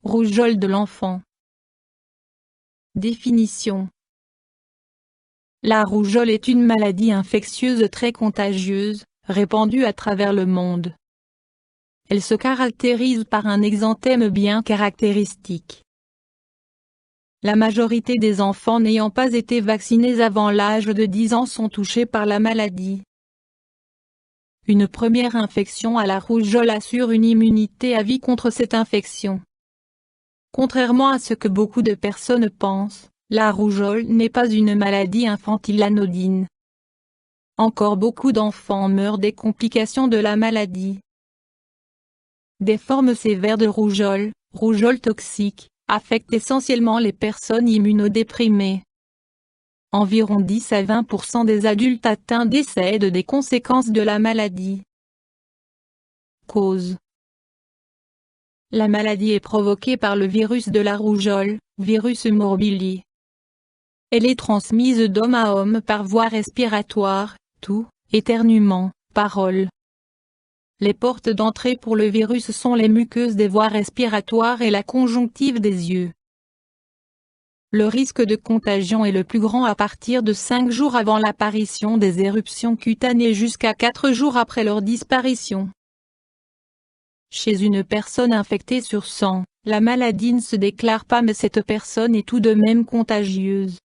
Rougeole de l'enfant. Définition. La rougeole est une maladie infectieuse très contagieuse, répandue à travers le monde. Elle se caractérise par un exanthème bien caractéristique. La majorité des enfants n'ayant pas été vaccinés avant l'âge de 10 ans sont touchés par la maladie. Une première infection à la rougeole assure une immunité à vie contre cette infection. Contrairement à ce que beaucoup de personnes pensent, la rougeole n'est pas une maladie infantile anodine. Encore beaucoup d'enfants meurent des complications de la maladie. Des formes sévères de rougeole, rougeole toxique, affectent essentiellement les personnes immunodéprimées. Environ 10 à 20% des adultes atteints décèdent des conséquences de la maladie. Cause. La maladie est provoquée par le virus de la rougeole, virus morbilli. Elle est transmise d'homme à homme par voie respiratoire, toux, éternuement, parole. Les portes d'entrée pour le virus sont les muqueuses des voies respiratoires et la conjonctive des yeux. Le risque de contagion est le plus grand à partir de 5 jours avant l'apparition des éruptions cutanées jusqu'à 4 jours après leur disparition. Chez une personne infectée sur 100, la maladie ne se déclare pas mais cette personne est tout de même contagieuse.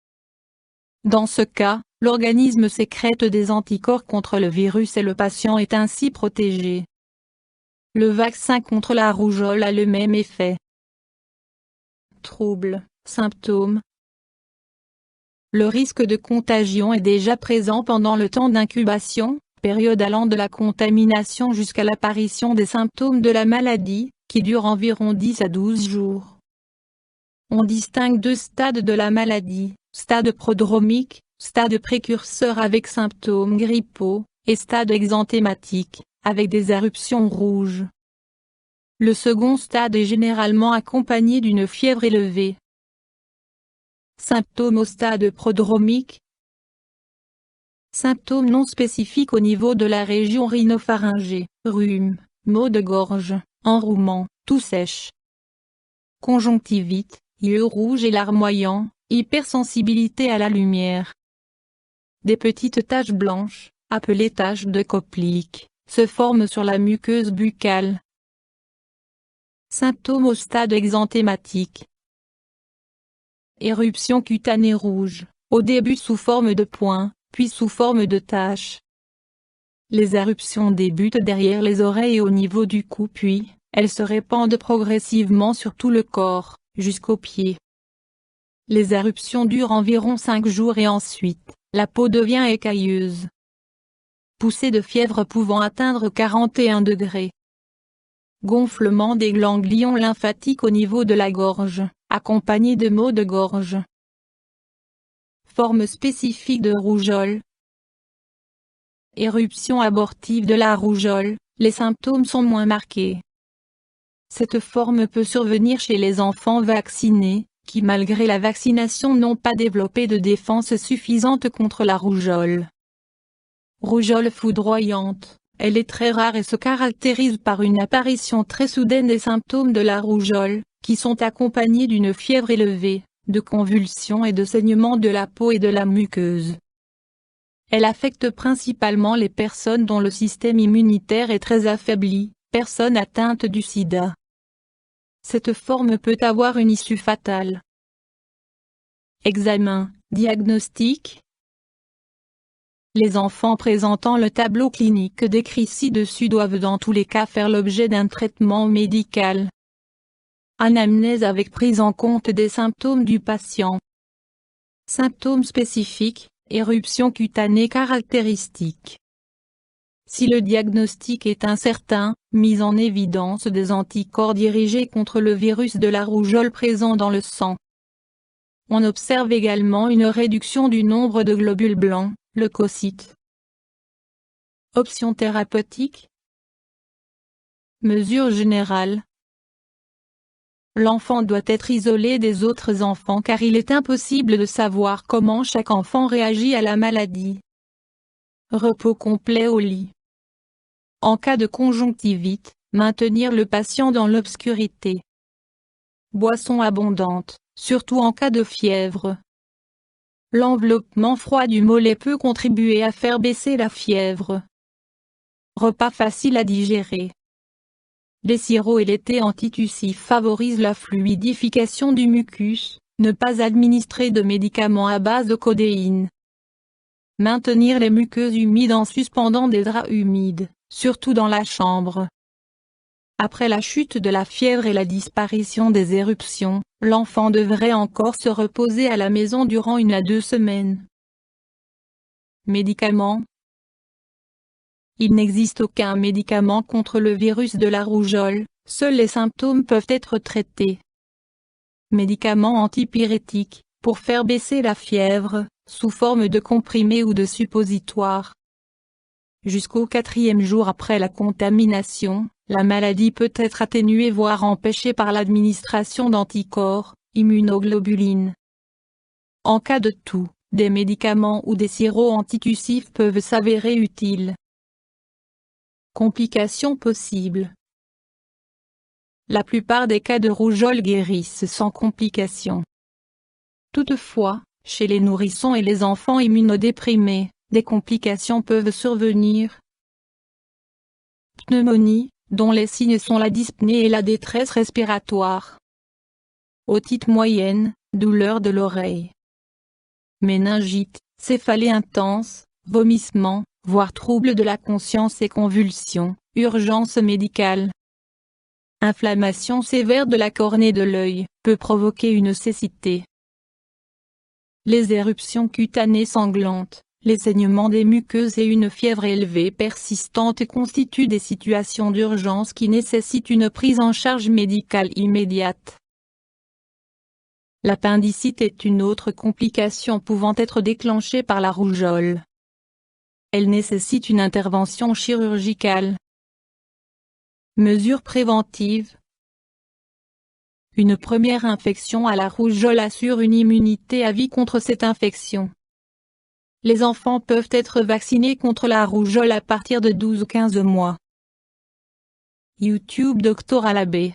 Dans ce cas, l'organisme sécrète des anticorps contre le virus et le patient est ainsi protégé. Le vaccin contre la rougeole a le même effet. Troubles, symptômes. Le risque de contagion est déjà présent pendant le temps d'incubation, période allant de la contamination jusqu'à l'apparition des symptômes de la maladie, qui dure environ 10 à 12 jours. On distingue 2 stades de la maladie, stade prodromique, stade précurseur avec symptômes grippaux, et stade exanthématique, avec des éruptions rouges. Le second stade est généralement accompagné d'une fièvre élevée. Symptômes au stade prodromique. Symptômes non spécifiques au niveau de la région rhinopharyngée, rhume, maux de gorge, enrouement, toux sèche. Conjonctivite, yeux rouges et larmoyants, hypersensibilité à la lumière. Des petites taches blanches, appelées taches de Koplik, se forment sur la muqueuse buccale. Symptômes au stade exanthématique. Éruption cutanée rouge, au début sous forme de points, puis sous forme de taches. Les éruptions débutent derrière les oreilles et au niveau du cou puis, elles se répandent progressivement sur tout le corps, jusqu'aux pieds. Les éruptions durent environ 5 jours et ensuite, la peau devient écailleuse. Poussée de fièvre pouvant atteindre 41 degrés. Gonflement des ganglions lymphatiques au niveau de la gorge, accompagné de maux de gorge. Forme spécifique de rougeole. Éruption abortive de la rougeole, les symptômes sont moins marqués. Cette forme peut survenir chez les enfants vaccinés, qui malgré la vaccination n'ont pas développé de défense suffisante contre la rougeole. Rougeole foudroyante, elle est très rare et se caractérise par une apparition très soudaine des symptômes de la rougeole, qui sont accompagnés d'une fièvre élevée, de convulsions et de saignements de la peau et de la muqueuse. Elle affecte principalement les personnes dont le système immunitaire est très affaibli, personnes atteintes du sida. Cette forme peut avoir une issue fatale. Examen, diagnostic. Les enfants présentant le tableau clinique décrit ci-dessus doivent dans tous les cas faire l'objet d'un traitement médical. Anamnèse avec prise en compte des symptômes du patient. Symptômes spécifiques, éruption cutanée caractéristique. Si le diagnostic est incertain, mise en évidence des anticorps dirigés contre le virus de la rougeole présent dans le sang. On observe également une réduction du nombre de globules blancs, leucocytes. Options thérapeutiques. Mesures générales. L'enfant doit être isolé des autres enfants car il est impossible de savoir comment chaque enfant réagit à la maladie. Repos complet au lit. En cas de conjonctivite, maintenir le patient dans l'obscurité. boisson abondante, surtout en cas de fièvre. L'enveloppement froid du mollet peut contribuer à faire baisser la fièvre. Repas facile à digérer. Les sirops et les thés antitussifs favorisent la fluidification du mucus. Ne pas administrer de médicaments à base de codéine. Maintenir les muqueuses humides en suspendant des draps humides, surtout dans la chambre. Après la chute de la fièvre et la disparition des éruptions, l'enfant devrait encore se reposer à la maison durant 1 à 2 semaines. Médicaments. Il n'existe aucun médicament contre le virus de la rougeole, seuls les symptômes peuvent être traités. Médicaments antipyrétiques, pour faire baisser la fièvre, sous forme de comprimés ou de suppositoires. Jusqu'au 4e jour après la contamination, la maladie peut être atténuée voire empêchée par l'administration d'anticorps, immunoglobulines. En cas de toux, des médicaments ou des sirops antitussifs peuvent s'avérer utiles. Complications possibles. La plupart des cas de rougeole guérissent sans complications. Toutefois, chez les nourrissons et les enfants immunodéprimés, des complications peuvent survenir. Pneumonie, dont les signes sont la dyspnée et la détresse respiratoire. Otite moyenne, douleur de l'oreille. Méningite, céphalée intense, vomissements, voire troubles de la conscience et convulsions, urgence médicale. Inflammation sévère de la cornée de l'œil, peut provoquer une cécité. Les éruptions cutanées sanglantes, les saignements des muqueuses et une fièvre élevée persistante constituent des situations d'urgence qui nécessitent une prise en charge médicale immédiate. L'appendicite est une autre complication pouvant être déclenchée par la rougeole. Elle nécessite une intervention chirurgicale. Mesures préventives. Une première infection à la rougeole assure une immunité à vie contre cette infection. Les enfants peuvent être vaccinés contre la rougeole à partir de 12 ou 15 mois. YouTube Dr Alabé.